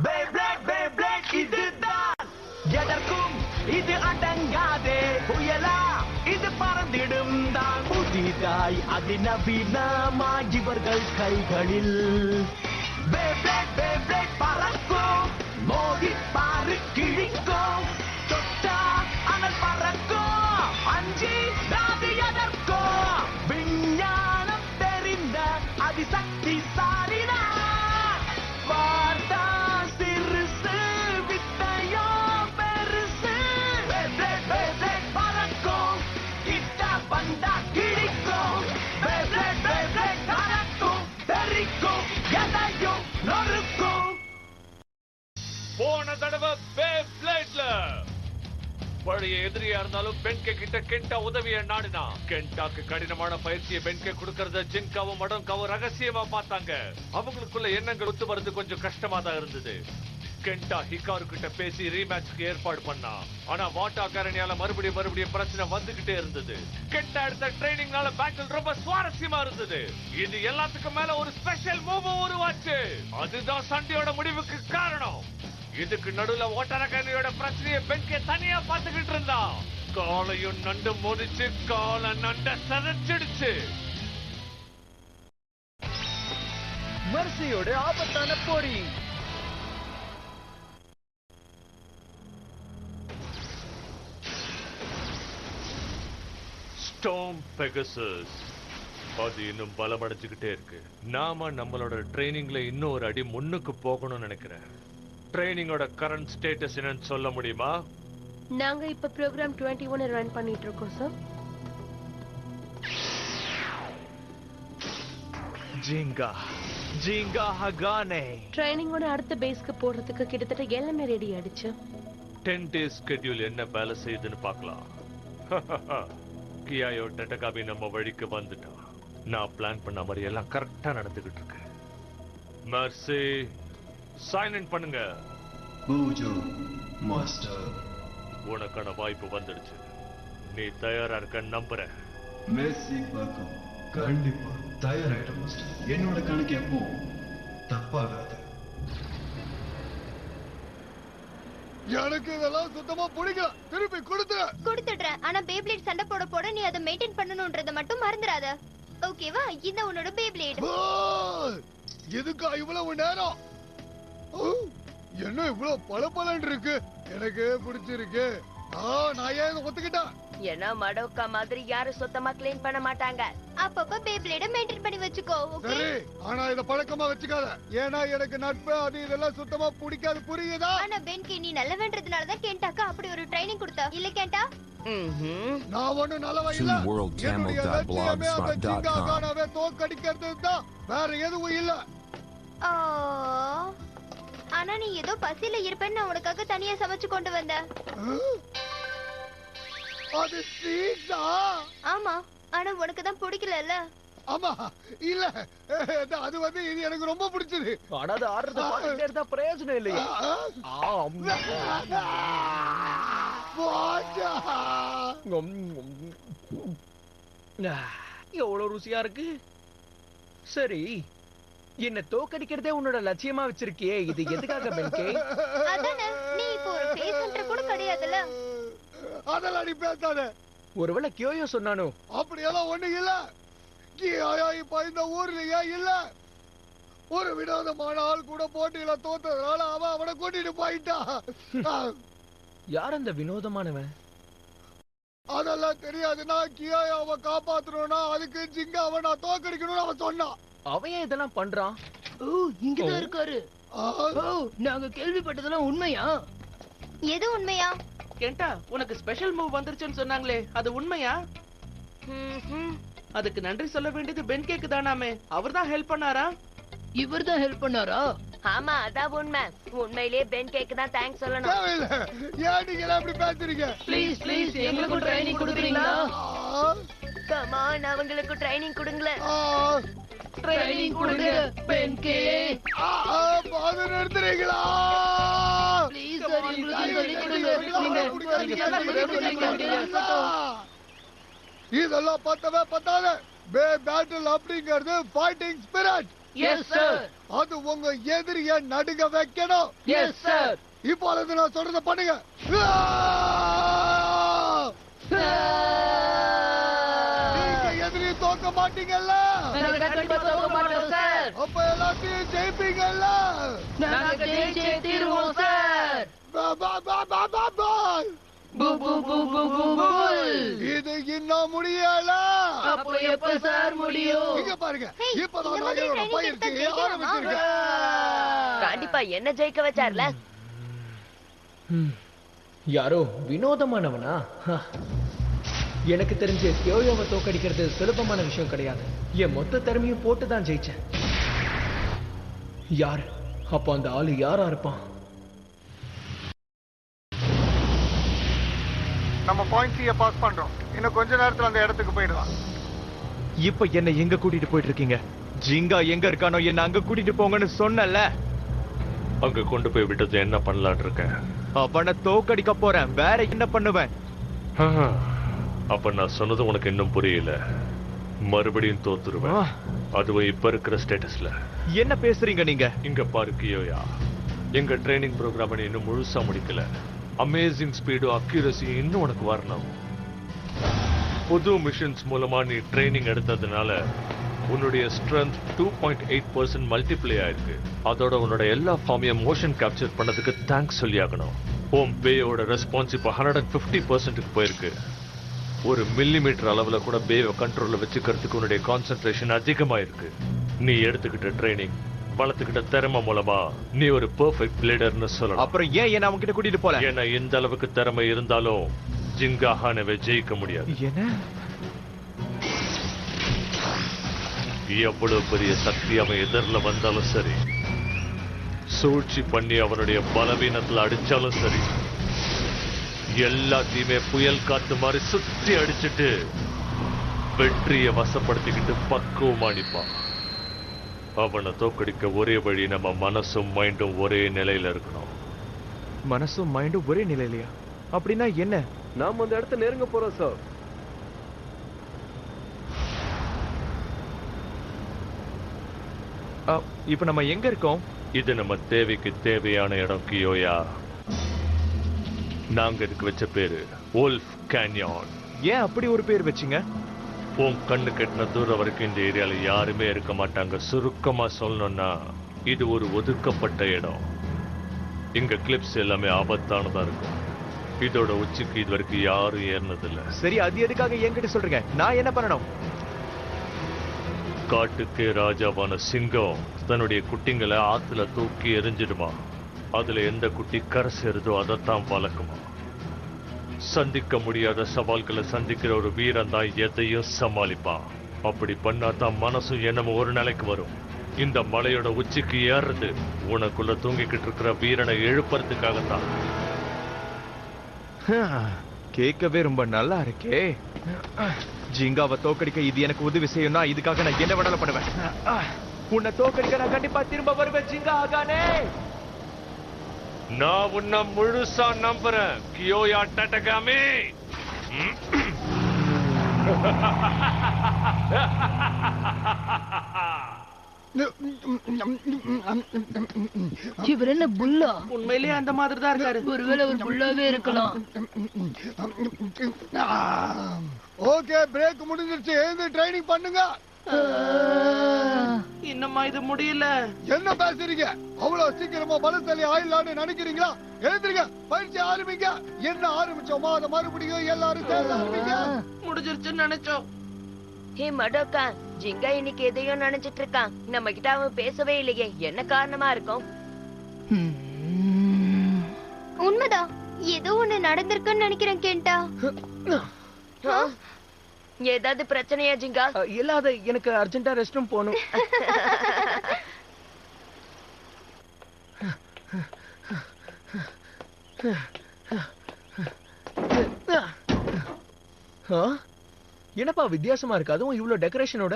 Beyblade இதுதான் எதற்கும் இது அடங்காதே புயலா இது பறந்திடும் தான் புதிதாய் அதிநவீனமாய் இவர்கள் கைகளில் Beyblade பறக்கும் மோதி பாரு கிழிக்கும் தொட்டா அனல் பறக்கும் அஞ்சி தாவி எதற்கும் விஞ்ஞானம் தெரிந்த அதிசக்தி சாலிதான் வார்த்தா சிறுசு வித்தையோ பெருசு Beyblade பறக்கும் கிட்ட வந்தா கிழிக்கும் Beyblade பறக்கும் தெரிக்கும் எதையும் நொறுக்கும் போன தடவை Beybladeல பழைய எதிரியா இருந்தாலும் பென்கே கிட்ட கெண்டா உதவிய நாடுனா கெண்டாக்கு கடினமான பயிற்சியை பென்கே கொடுக்கறத ஜின்காவும் மடங்காவும் ரகசியமா பார்த்தாங்க. அவங்களுக்குள்ள எண்ணங்கள் ஒத்து வரது கொஞ்சம் கஷ்டமா தான் இருந்தது. கெண்டா ஹிகாரு கிட்ட பேசி ரீமேட்ச்க்கு ஏற்பாடு பண்ணா. ஆனா வாட்டா காரணியால மறுபடியும் பிரச்சனை வந்துகிட்டே இருந்தது. கெண்டா எடுத்த ட்ரைனிங்னால பேட்டில் ரொம்ப சுவாரஸ்யமா இருந்தது. இது எல்லாத்துக்கும் மேல ஒரு ஸ்பெஷல் மூவ் உருவாச்சு. அதுதான் சண்டையோட முடிவுக்கு காரணம். இதுக்கு நடுவுல ஓட்டரகனியோட பிரச்சனையை பென்கே தனியா பார்த்துக்கிட்டு இருந்தா. காலையும் நண்டு மோதிச்சு கால நண்ட சதைச்சிடுச்சு. மர்சியோட ஆபத்தான போரி ஸ்டார்ம் பெகசஸ் அது இன்னும் பலமடைஞ்சுக்கிட்டே இருக்கு. நாம நம்மளோட ட்ரைனிங்ல இன்னும் ஒரு அடி முன்னுக்கு போகணும்னு நினைக்கிறேன். ட்ரைனிங்கோட கரண்ட் ஸ்டேட்டஸ் என்னன்னு சொல்ல முடியுமா? நாங்க இப்ப ப்ரோக்ராம் 21 ரன் பண்ணிட்டு இருக்கோம் சார். ஜிங்கா ஹகானே ட்ரைனிங்கோட அடுத்த பேஸ்க்கு போறதுக்கு கிட்டத்தட்ட எல்லாமே ரெடி ஆயிடுச்சு. 10 days ஸ்கெட்யூல் என்ன வேலை செய்யுதுன்னு பார்க்கலாம். கியாயோ டட்டகாபி நம்ம வழிக்கு வந்துட்டான். நான் பிளான் பண்ண மாதிரி எல்லாம் கரெக்டா நடந்துகிட்டு இருக்கு. மர்சி சைன் இன் பண்ணுங்க. பூஜோ மாஸ்டர் உனக்கான வாய்ப்பு வந்துடுச்சு. நீ தயாரா இருக்க நம்புறேன். மெர்சி பாக்கு கண்டிப்பா தயாராயிட்ட மாஸ்டர். என்னோட கணக்கு எப்போ தப்பாகாது. எனக்கு இதெல்லாம் சுத்தமா பிடிக்கல. திருப்பி கொடுத்துடுறேன். ஆனா Beyblade சண்டை போட நீ அதை மெயின்டைன் பண்ணணும்ன்றத மட்டும் மறந்துடாத. ஓகேவா? இந்த உன்னோட Beyblade. எதுக்கா இவ்வளவு நேரம்? என்ன இவ்வளவு பளபளன்னு இருக்கு? எனக்கு பிடிச்சிருக்கு. நான் ஏன் ஒத்துக்கிட்டேன்? ஏன்னா மடோக்கா மாதிரி யாரும் சுத்தமா கிளீன் பண்ண மாட்டாங்க. அப்பப்ப Beyblade மெயின்டைன் பண்ணி வச்சுக்கோ. சரி, ஆனா இத பழக்கமா வச்சுக்காத. ஏன்னா எனக்கு நட்பு அது இதெல்லாம் சுத்தமா பிடிக்காது. புரியுதா? ஆனா பென்கி நீ நல்லவன்றதுனால தான் கெண்டாக்கு அப்படி ஒரு ட்ரைனிங் கொடுத்தா. இல்ல கெண்டா? நான் ஒண்ணும் நல்லவ இல்ல. என்னுடைய லட்சியமே அந்த ஜிங்கா ஹகானாவை தோற்கடிக்கிறது தான். வேற எதுவும் இல்ல. ஆனா நீ ஏதோ பசியில இருப்பேன்னு நான் உனக்காக தனியா சமைச்சு கொண்டு வந்த. அது ஸ்வீட்ஸா? ஆமா, ஆனா உனக்கு தான் பிடிக்கலல்ல. ஆமா இல்ல, அது வந்து இது எனக்கு ரொம்ப பிடிச்சது. ஆனா அது ஆடுறது பார்த்துட்டே இருந்தா பிரயோஜனம் இல்லையே. எவ்வளவு ருசியா இருக்கு. சரி, என்ன தோக்கடிக்கிறதே உன்னோட லட்சியமா வச்சிருக்கியே, இது எதுக்காக பென்கே? அதானே, நீ இப்போ ஒரு ஃபேஸ் ஹண்டர் கூட கிடையாதுல. அதெல்லாம் நீ பேசாத. ஒருவேளை கியோயோ சொன்னானோ? அப்படியெல்லாம் ஒண்ணு இல்ல. கியோயோ இப்ப இந்த ஊர்லயே இல்ல. ஒரு வினோதமான ஆள் கூட போட்டியில தோத்ததுனால அவனை கூட்டிட்டு போயிட்டான். யார் அந்த வினோதமானவன்? அதெல்லாம் தெரியாது. நான் கியோயோவை காப்பாத்தணும்னா அதுக்கு ஜிங்காவை நான் தோக்கடிக்கணும்னு அவன் சொன்னான். அவன் ஏன் இதெல்லாம் பண்றான்? இங்கதான் இருக்காரு. நாங்க கேள்விப்பட்டதெல்லாம் உண்மையா? எது உண்மையா? கேண்டா, உனக்கு ஸ்பெஷல் மூவ் வந்துருச்சுன்னு சொன்னாங்களே, அது உண்மையா? அதுக்கு நன்றி சொல்ல வேண்டியது பென்கேக்கு தானாமே. அவர்தான் ஹெல்ப் பண்ணாரா? இவர்தான் ஹெல்ப் பண்ணாரா? ஆமா, அதான் உண்மை. உண்மையிலேயே பென்கேக்கு தான் தேங்க்ஸ் சொல்லணும். ஏன் நீங்க அப்படி பேசுறீங்க? ப்ளீஸ் ப்ளீஸ் எங்களுக்கு ட்ரைனிங் கொடுக்குறீங்களா? கம் ஆன், அவங்களுக்கு ட்ரைனிங் கொடுங்களேன். ட்ரைனிங் கொடுங்க பென்கே. பாது நிறுத்துறீங்களா? ப்ளீஸ் சார், எங்களுக்கு ட்ரைனிங் கொடுங்க. இதெல்லாம் பத்தவே பத்தாது. பேட்டில் அப்படிங்கிறது ஃபைட்டிங் ஸ்பிரிட். Yes sir. அது உங்க எதிரிய நடுங்க வைக்கணும். Yes sir. இப்பொழுது நான் சொல்றத பண்ணுங்க. நீங்க எதிரி தோக்க மாட்டீங்கல்ல? நாங்க கண்டிப்பா தோக்க மாட்டோம் சார். அப்ப எல்லாத்தையும் ஜெயிப்பீங்கல்ல? நாங்க ஜெயிச்சே தீருவோம் சார். பூ பூ பூ பூ பூ பூ. இது இன்னும் முடியல. அப்போ எப்ப சார் முடியும்? இங்க பாருங்க, இப்பதான் நான் என்னோட பயிற்சி ஆரம்பிச்சிருக்கேன். கண்டிப்பா என்ன ஜெயிக்க வச்சார்ல. யாரோ வினோதமானவனா? எனக்கு தெரிஞ்சு யோயோவை தோக்கடிக்கிறது சுலபமான விஷயம் கிடையாது. என் மொத்த திறமையும் போட்டுதான் ஜெயிச்சேன். யாரு அப்ப அந்த ஆளு யாரா இருப்பான்? நம்ம பாயிண்ட் சியை பாஸ் பண்றோம். இன்னும் கொஞ்ச நேரத்துல அந்த இடத்துக்கு போயிடலாம். இப்ப என்ன எங்க கூட்டிட்டு போயிட்டு இருக்கீங்க? ஜிங்கா எங்க இருக்கானோ என்ன அங்க கூட்டிட்டு போங்கன்னு சொன்னல. அங்க கொண்டு போய் விட்டது என்ன பண்ணலான்னு இருக்கேன். அவனை தோக்கடிக்க போறேன். வேற என்ன பண்ணுவேன்? அப்ப நான் சொன்னது உனக்கு இன்னும் புரியல. மறுபடியும் தோத்துருவேன். அதுவும் இப்ப இருக்கிற ஸ்டேட்டஸ்ல. என்ன பேசுறீங்க நீங்க? இங்க பாரு கியோயா, எங்க ட்ரைனிங் ப்ரோக்ராம் இன்னும் முழுசா முடிக்கல. அமேசிங் ஸ்பீடும் அக்யூரசியும் இன்னும் உனக்கு வரணும். புது மிஷன்ஸ் மூலமா நீ ட்ரைனிங் எடுத்ததுனால உன்னுடைய ஸ்ட்ரென்த் 2.8% மல்டிப்ளை ஆயிருக்கு. அதோட உன்னோட எல்லா ஃபார்மையும் மோஷன் கேப்சர் பண்ணதுக்கு தேங்க்ஸ் சொல்லி ஆகணும். உன் பேயோட ரெஸ்பான்ஸ் இப்போ 150% போயிருக்கு. ஒரு மில்லிமீட்டர் அளவுல கூட பேவை கண்ட்ரோல்ல வச்சுக்கிறதுக்கு உன்னுடைய கான்சென்ட்ரேஷன் அதிகமாயிருக்கு. நீ எடுத்துக்கிட்ட ட்ரைனிங், வளர்த்துக்கிட்ட திறமை மூலமா நீ ஒரு பெர்ஃபெக்ட் பிளேடர்னு சொல்லலாம். அப்புறம் ஏன் என்ன அவங்க கிட்ட கூட்டிட்டு போல? ஏன்னா இந்த அளவுக்கு திறமை இருந்தாலும் ஜிங்கா ஹானவை ஜெயிக்க முடியாது. என்ன? எவ்வளவு பெரிய சக்தி அவன் எதிரில் வந்தாலும் சரி, சூழ்ச்சி பண்ணி அவனுடைய பலவீனத்துல அடிச்சாலும் சரி, எல்லாத்தையுமே புயல் காத்து மாதிரி சுத்தி அடிச்சுட்டு வெற்றியை வசப்படுத்திக்கிட்டு பக்குவமா அடிப்பான். அவனை தோக்கடிக்க ஒரே வழி நம்ம மனசும் மைண்டும் ஒரே நிலையில இருக்கணும். மனசும் மைண்டும் ஒரே நிலையிலையா? அப்படின்னா என்ன? நாம அந்த இடத்தை நெருங்க போறோம் சார். இப்ப நம்ம எங்க இருக்கோம்? இது நம்ம தேவைக்கு தேவையான இடம் கியோயா. நாங்க இதுக்கு வச்ச பேரு வோல்ஃப் கேன்யான். ஏன் அப்படி ஒரு பேர் வச்சீங்க? உன் கண்ணு கெட்டின தூரம் வரைக்கும் இந்த ஏரியால யாருமே இருக்க மாட்டாங்க. சுருக்கமா சொல்லணும்னா இது ஒரு ஒதுக்கப்பட்ட இடம். இங்க கிளிப்ஸ் எல்லாமே ஆபத்தானதா இருக்கும். இதோட உச்சிக்கு இது வரைக்கும் யாரும் ஏறினதில்ல. சரி, அது எதுக்காக என்கிட்ட சொல்றீங்க? நான் என்ன பண்ணணும்? காட்டுக்கு ராஜாவான சிங்கம் தன்னுடைய குட்டிங்களை ஆத்துல தூக்கி எரிஞ்சிடுமா. அதுல எந்த குட்டி கரை சேருதோ அதைத்தான் வளர்க்குமா. சந்திக்க முடியாத சவால்களை சந்திக்கிற ஒரு வீரன் தான் எதையும் சமாளிப்பான். அப்படி பண்ணாதான் மனசும் எண்ணமும் ஒரு நிலைக்கு வரும். இந்த மலையோட உச்சிக்கு ஏறுறது உனக்குள்ள தூங்கிக்கிட்டு இருக்கிற வீரனை எழுப்புறதுக்காகத்தான். கேட்கவே ரொம்ப நல்லா இருக்கே. ஜிங்காவை தோக்கடிக்க இது எனக்கு உதவி செய்யும்னா இதுக்காக நான் என்ன வேணாலும் பண்ணுவேன். உன்னை தோக்கடிக்க நான் கண்டிப்பா திரும்ப வருவேன் ஜிங்கா ஆகானே. நான் உன்னை முழுசா நம்புறேன் கியோயா டட்டகாமி. இவர் என்ன புல்லா? உண்மையிலேயே அந்த மாதிரி தான் இருக்காரு. ஒருவேளை ஒரு புல்லாவே இருக்கலாம். ஓகே, பிரேக் முடிஞ்சிருச்சு. எழுந்து ட்ரைனிங் பண்ணுங்க. இன்னுமா இது முடியல? என்ன பேசுறீங்க? அவ்வளவு சீக்கிரமா பலசாலி ஆயிடலான்னு நினைக்கிறீங்களா? எழுந்துருங்க, பயிற்சி ஆரம்பிங்க. என்ன ஆரம்பிச்சோமோ அதை மறுபடியும் எல்லாரும் சேர்ந்து ஆரம்பிங்க. முடிஞ்சிருச்சுன்னு நினைச்சோம். ஹே மடோக்கா, ஜிங்கா இன்னைக்கு எதையோ நினைச்சிட்டு இருக்கான். நம்ம கிட்ட அவன் பேசவே இல்லையே. என்ன காரணமா இருக்கும்? உண்மைதான், ஏதோ ஒண்ணு நடந்திருக்குன்னு நினைக்கிறேன் கேண்டா. ஏதாவது பிரச்சனையா ஜிங்கா? இல்லாத, எனக்கு அர்ஜென்ட்டா ரெஸ்ட் ரூம் போகணும். என்னப்பா வித்தியாசமா இருக்கு, அதுவும் இவ்வளவு டெக்கரேஷனோட?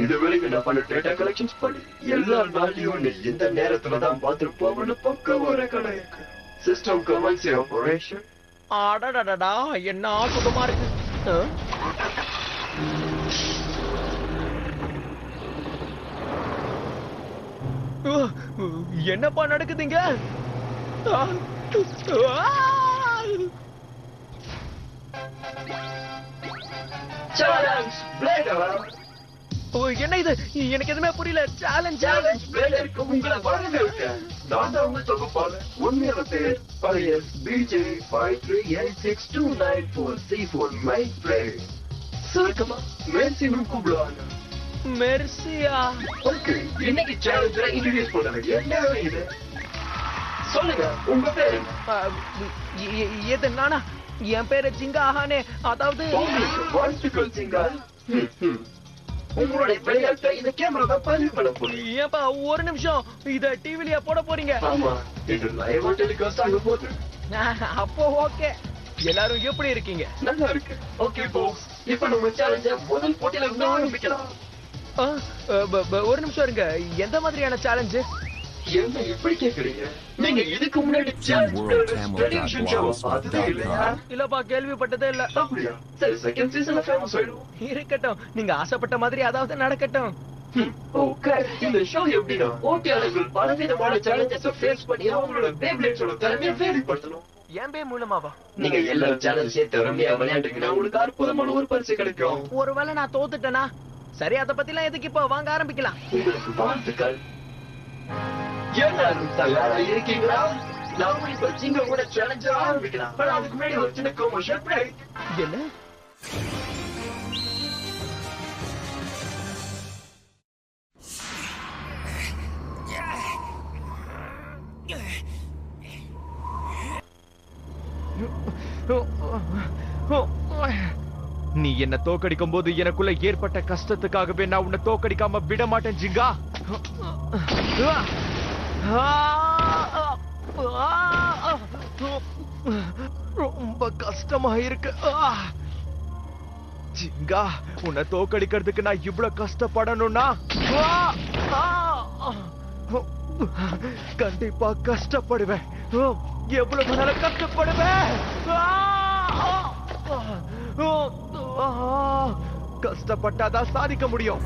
இது வரைக்கும் நான் பண்ண டேட்டா கலெக்ஷன்ஸ் பண்ணி எல்லா நாளையும் நீ இந்த நேரத்துல தான் பார்த்துட்டு போகணும். பக்கம் ஒரு கடை இருக்கு. System comments operation. அடடடடா, என்ன சுகமா இருக்கு. என்னப்பா நடக்குதுங்க? என்ன இது? எனக்கு எதுவுமே புரியல. சேலஞ்ச் உங்களை வரவேற்க நான் தான் உங்க தொகுப்பாளர். உண்மையான பேர் பழையர் BJ 53862944 மை பிளேயர். சுருக்கமா மெர்சின்னு கூப்பிடுவாங்க. மெர்சியா? ஓகே, இன்னைக்கு சேலஞ்சரை இன்ட்ரோடியூஸ் பண்ணுங்க. என்ன இது சொல்லுங்க, உங்க பேரு? எது நானா? என் பேரு ஜிங்கா ஆஹானே. அதாவது வாழ்த்துக்கள் ஜிங்கா. உங்களுடைய விளையாட்டை இந்த கேமரா பதிவு பண்ண போறீங்க. ஏன்பா ஒரு நிமிஷம், இத டிவிலயா போட போறீங்க? ஆமா, இது லைவ் டெலிகாஸ்ட் ஆக போகுது. அப்போ ஓகே. எல்லாரும் எப்படி இருக்கீங்க? நல்லா இருக்கு. ஓகே பாஸ், இப்போ நம்ம சேலஞ்ச முதல் போட்டியில இருந்து ஆரம்பிக்கலாம். ஒரு நிமிஷம் இருங்க. எந்த மாதிரியான சேலஞ்சு? என்ன எப்படி கேக்குறீங்க? நீங்க இதுக்கு முன்னாடி டெலிவிஷன் ஷோ பார்த்ததே இல்லையா? இல்லப்பா, கேள்விப்பட்டதே இல்ல. அப்படியா? சரி, செகண்ட் சீசன்ல ஃபேமஸ் ஆயிடும். இருக்கட்டும், நீங்க ஆசைப்பட்ட மாதிரி அதாவது நடக்கட்டும். ஓகே, இந்த ஷோ எப்படின்னா போட்டியாளர்கள் பலவிதமான சேலஞ்சஸ் ஃபேஸ் பண்ணி அவங்களோட பேப்லேட்ஸோட திறமையை வெளிப்படுத்தணும். என் பே மூலமாவா? நீங்க எல்லா சேலஞ்ச் திறமையா விளையாண்டுங்கன்னா உங்களுக்கு அற்புதமான ஒரு பரிசு கிடைக்கும். ஒருவேளை நான் தோத்துட்டேனா? சரி, அத பத்திலாம் எதுக்கு இப்போ? வாங்க ஆரம்பிக்கலாம். உங்களுக்கு வாழ்த்துக்கள். எல்லாரும் தயாரா இருக்கீங்களா? நாம இப்ப ஜிங்கா கூட சேலஞ்ச் ஆரம்பிக்கலாம். ஆனா அதுக்கு முன்னாடி ஒரு சின்ன கமர்ஷியல் பிரேக். என்ன? நீ என்ன தோக்கடிக்கும் போது எனக்குள்ள ஏற்பட்ட கஷ்டத்துக்காகவே நான் உன்னை தோக்கடிக்காம விட மாட்டேன் ஜிங்கா. ரொம்ப கஷ்டமா இருக்கு ஜிங்கா. உன்னை தோக்கடிக்கிறதுக்கு நான் இவ்வளவு கஷ்டப்படணும்னா கண்டிப்பா கஷ்டப்படுவேன். எவ்வளவு நேரம் கஷ்டப்படுவேன். கஷ்டப்பட்டாதான் சாதிக்க முடியும்.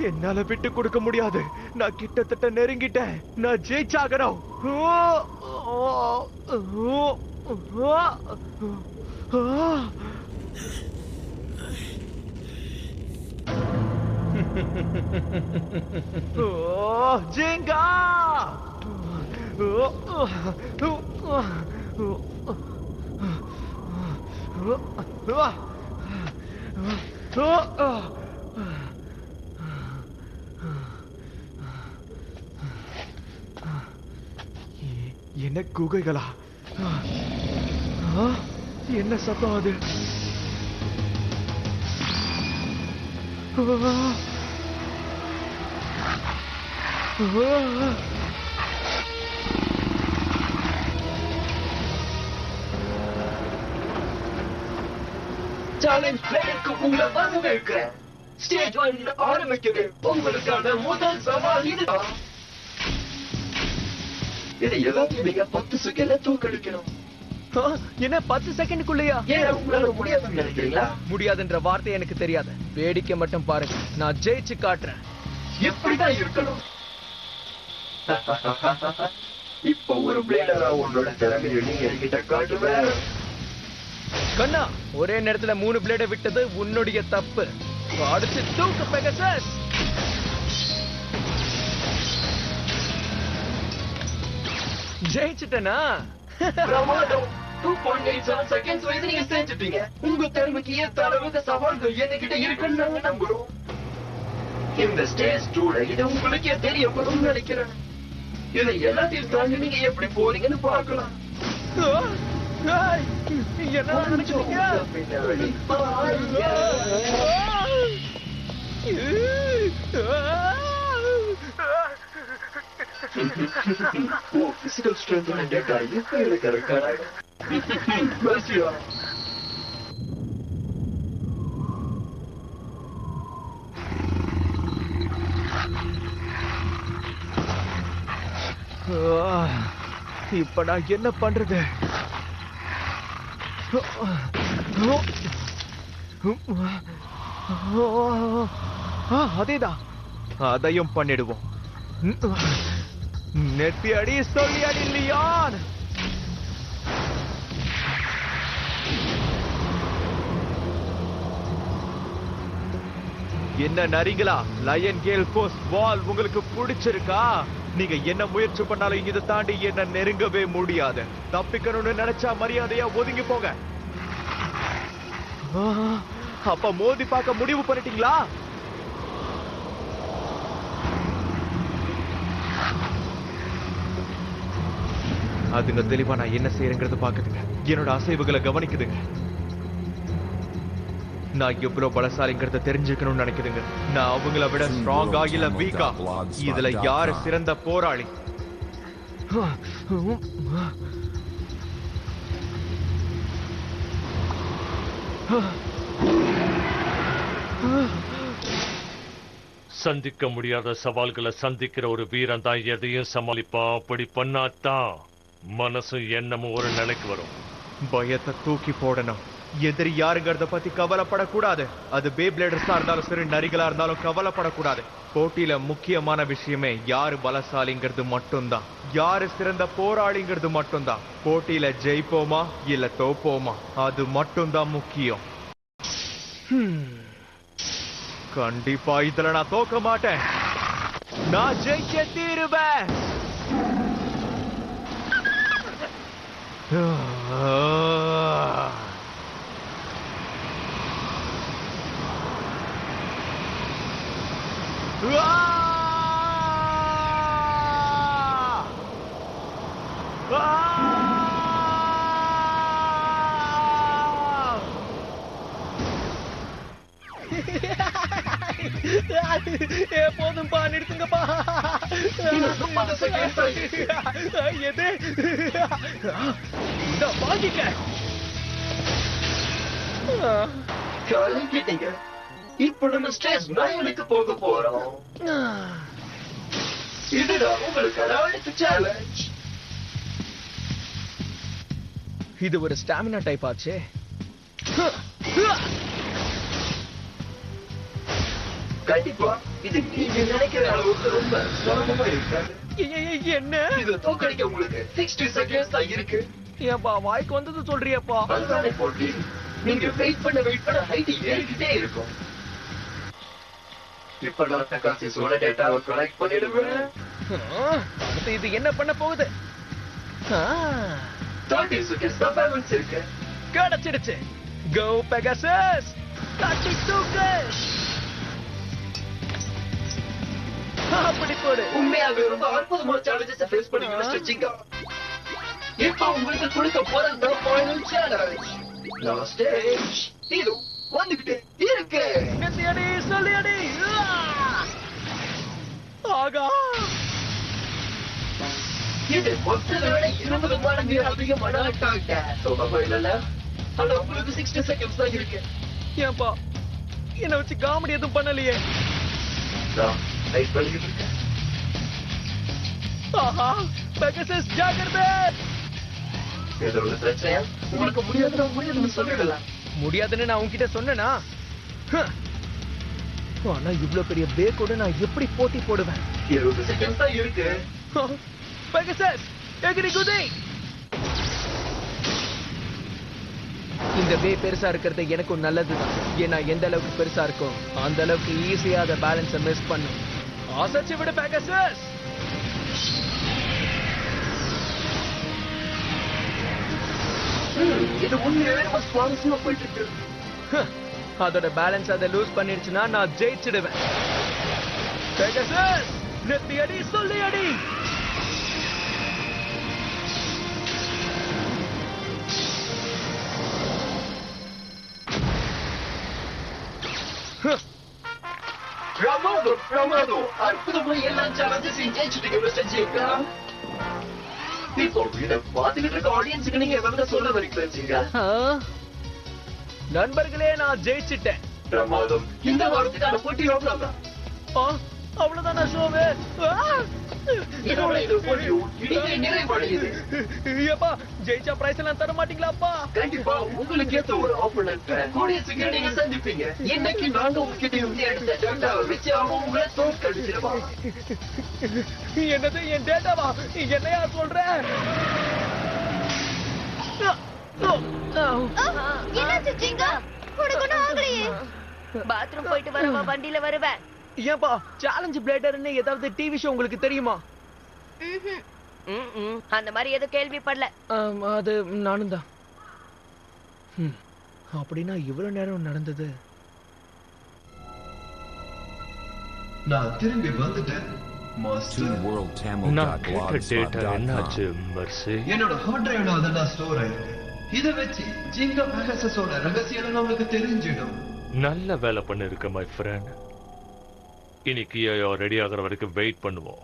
என்னால விட்டு கொடுக்க முடியாது. நான் கிட்டத்தட்ட நெருங்கிட்டேன். நான் ஜெயிச்சாகணும். ஜிங்கா! என்ன குகைகளா? என்ன சத்தம் அது? சேலஞ்ச் பிளேயருக்கு உங்களை வரவேற்கிறேன். ஸ்டேஜ் 1 ஆரம்பிக்குது. உங்களுக்கான முதல் சவால் இதுதான். இது எல்லாத்தையும் நீங்க 10 செகண்ட்ல தோக்கடிக்கணும். என்ன 10 செகண்டுக்குள்ளயா? ஏன் உங்களால முடியாதுன்னு நினைக்கிறீங்களா? முடியாதுன்ற வார்த்தை எனக்கு தெரியாது. வேடிக்கை மட்டும் பாருங்க, நான் ஜெயிச்சு காட்டுறேன். எப்படிதான் இருக்கணும்? இப்ப ஒரு பிளேடரா உன்னோட திறமையை நீ என்கிட்ட காட்டுவேன். கண்ணா, ஒரே நேரத்துல 3 பிளேட விட்டது உன்னுடைய தப்பு. அடுத்து தூக்கு பெகசஸ். ஜெயிச்சிட்டனா? பிரமாதம். 2.87 செகண்ட்ஸ் வரைக்கும் நீங்க செஞ்சுட்டீங்க. உங்க திறமைக்கு ஏத்த அளவுக்கு சவால்கள் என்கிட்ட இருக்குன்னு நாங்க நம்புறோம். இந்த ஸ்டேஜ் 2ல இது உங்களுக்கே தெரியப்படும் நினைக்கிறேன். இதை எல்லாத்தையும் தாண்டி நீங்க எப்படி போறீங்கன்னு பார்க்கலாம். என்ன நினைக்கிறீங்க? ஓ பிசிக்கல் ஸ்ட்ரென்த் டேட்டா இப்போ எனக்கு ரெக்கார்ட் ஆகும். பஸ்யா இப்ப நான் என்ன பண்றது? அதேதான், அதையும் பண்ணிடுவோம். நெத்தி அடி சொல்லி அடி லியான். என்ன நரிங்களா, லயன் கேல் ஃபோர்ஸ் பால் உங்களுக்கு பிடிச்சிருக்கா? நீங்க என்ன முயற்சி பண்ணாலும் இதை தாண்டி என்ன நெருங்கவே முடியாது. தப்பிக்கணும்னு நினைச்சா மரியாதையா ஒதுங்கி போங்க. அப்ப மோதி பார்க்க முடிவு பண்ணிட்டீங்களா? அதுங்க தெளிவா நான் என்ன செய்யறேங்கிறது பாக்குதுங்க. என்னோட அசைவுகளை கவனிக்குதுங்க. நான் எவ்வளவு பலசாலிங்கிறத தெரிஞ்சுக்கணும்னு நினைக்குதுங்க. நான் அவங்கள விட ஸ்ட்ராங்கா இல்ல வீக்கா, இதுல யாரு சிறந்த போராளி? சந்திக்க முடியாத சவால்களை சந்திக்கிற ஒரு வீரன் தான் எதையும் சமாளிப்பான். அப்படி பண்ணாதான் மனசும் எண்ணமும் ஒரு நிலைக்கு வரும். பயத்தை தூக்கி போடணும். எதிரி யாருங்கிறத பத்தி கவலைப்படக்கூடாது. அது பேப்ளேடர்ஸா இருந்தாலும் சரி, நரிகளா இருந்தாலும் கவலைப்படக்கூடாது. போட்டியில முக்கியமான விஷயமே யாரு பலசாலிங்கிறது மட்டும்தான், யாரு சிறந்த போராளிங்கிறது மட்டும்தான். போட்டியில ஜெயிப்போமா இல்ல தோப்போமா, அது மட்டும்தான் முக்கியம். கண்டிப்பா இதுல நான் தோக்க மாட்டேன். நான் ஜெயிக்க தீருவேன். போதும்பா, நிறுத்துங்கப்பா. எது இந்த வாங்கிக்க. இப்ப நம்ம ஸ்டேஜ் 9க்கு போக போறோம். இதுதான் உங்களுக்கு அடுத்த சேலஞ்ச். இது ஒரு ஸ்டாமினா டைப் ஆச்சே. கண்டிப்பா இது நீங்க நினைக்கிற அளவுக்கு ரொம்ப சிரமமா இருக்காது. என்ன இது தோக்கடிக்க உங்களுக்கு 60 செகண்ட்ஸ் தான் இருக்கு. ஏன்பா வாய்க்கு வந்தது சொல்றியப்பா? அதுதானே போட்டி. நீங்க வெயிட் பண்ண ஹைட் ஏறிக்கிட்டே இருக்கும். இப்ப நான் தக்காசிஸோட டேட்டாவை கலெக்ட் பண்ணிடுவேன். அடுத்து இது என்ன பண்ண போகுது? 30 செகண்ட்ஸ் தான் பேலன்ஸ் இருக்கு. கிடைச்சிடுச்சு. கோ பெகாசஸ், தட்டி தூக்கு. அப்படி போடு. உண்மையாவே ரொம்ப அற்புதமான சேலஞ்சஸ் ஃபேஸ் பண்ணீங்க மிஸ்டர் ஜிங்கா. இப்போ உங்களுக்கு கொடுக்க போறது தான் ஃபைனல் சேலஞ்ச். நம்ம ஸ்டேஜ் இது வந்துகிட்டே இருக்கு. நெத்தியடி சொல்லியடி. ஆகா, இது மொத்தத்தை விட 20 மடங்கு அதிகமான அட்டாக். சும்மா இல்ல. ஆனா உங்களுக்கு 60 செகண்ட்ஸ் தான் இருக்கு. ஏன்பா என்ன வச்சு காமெடி எதுவும் பண்ணலையே? ஆஹா, பெகாசஸ் ஜாகிரதை. ஏதோ பிரச்சனையா? உங்களுக்கு முடியாதுன்னு சொல்லிடலாம். முடியாதுன்னு நான் உன்கிட்ட சொன்னேனா? ஆனா இவ்வளவு பெரிய பேக்கோட நான் எப்படி போட்டி போடுவேன்? 20 செகண்ட்ஸ் தான் இருக்கு. பெகாசஸ் எகிரி குதி. இந்த பே பெருசா இருக்கிறது எனக்கும் நல்லதுதான். ஏன்னா எந்த அளவுக்கு பெருசா இருக்கும் அந்த அளவுக்கு ஈஸியா அதை பேலன்ஸை மிஸ் பண்ணும். ஆசைச்சு விடு பெகாசஸ். இது உண்மையாவே ரொம்ப சுவாரஸ்யமா போயிட்டு இருக்கு. அதோட பேலன்ஸ் அதை லூஸ் பண்ணிடுச்சுன்னா நான் ஜெயிச்சிடுவேன். பெகாசஸ் நெத்தி அடி சொல்லி அடி. பிரமாதம். அற்புதமா எல்லாம் சேலஞ்சஸ் ஜெயிச்சுட்டீங்க மிஸ்டர் ஜிங்கா. இப்போ இதை பார்த்துக்கிட்டு இருக்க ஆடியன்ஸுக்கு நீங்க ஏதாவது சொல்ல வரீங்களா ஜிங்கா? நண்பர்களே, நான் ஜெயிச்சிட்டேன். பிரமாதம். இந்த வாரத்துக்கான போட்டி எவ்வளவுதான்? அவ்வளவுதானா ஷோவே? இதோட இது போட்டியும் இனிமே நிறைவடையுது. ஏப்பா, ஜெயிச்சா பிரைஸ் எல்லாம் தர மாட்டீங்களாப்பா? கண்டிப்பா உங்களுக்கு ஏத்த ஒரு ஆப்போனன்ட் கூடிய சீக்கிரம் நீங்க சந்திப்பீங்க. இன்னைக்கு நாங்க உங்ககிட்ட இருந்து எடுத்த டேட்டாவை வச்சு அவன் உங்களை தோற்கடிச்சிருவான். என்னது, என் டேட்டாவா? என்னையா சொல்ற? என்னாச்சு ஜிங்கா? உனக்கு ஒண்ணும் ஆகலையே? பாத்ரூம் போயிட்டு வரவா வண்டியில வருவேன். ஏப்பா, சேலஞ்ச் பிளேடர்னு ஏதாவது டிவி ஷோ உங்களுக்கு தெரியுமா? அந்த மாதிரி எதுவும் கேள்விப்படல. அது நானும் தான். அப்படின்னா இவ்வளவு நேரம் நடந்தது. நான் திரும்பி வந்துட்டேன். நான் கேட்ட டேட்டா என்னாச்சு மர்சி? என்னோட ஹார்ட் டிரைவ்ல அதெல்லாம் ஸ்டோர் ஆயிருக்கு. இதை வச்சு ஜிங்கா பெகாசஸோட ரகசியம் நம்மளுக்கு தெரிஞ்சிடும். நல்ல வேலை பண்ணிருக்க மை ஃப்ரெண்ட். இன்னைக்கு ரெடி ஆகிற வரைக்கும் வெயிட் பண்ணுவோம்.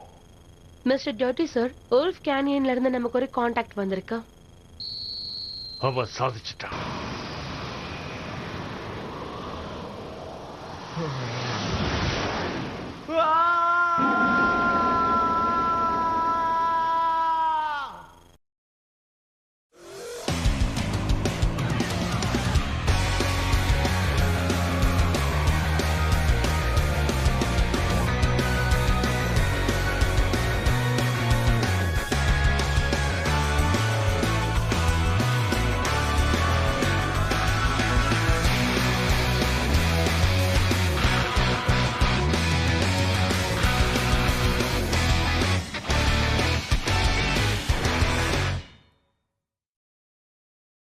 மிஸ்டர் டர்ட்டி சார், உல்ஃப் கேனியன்ல இருந்து நமக்கு ஒரு கான்டாக்ட் வந்திருக்கு. அவன் சாதிச்சிட்டான். ஆ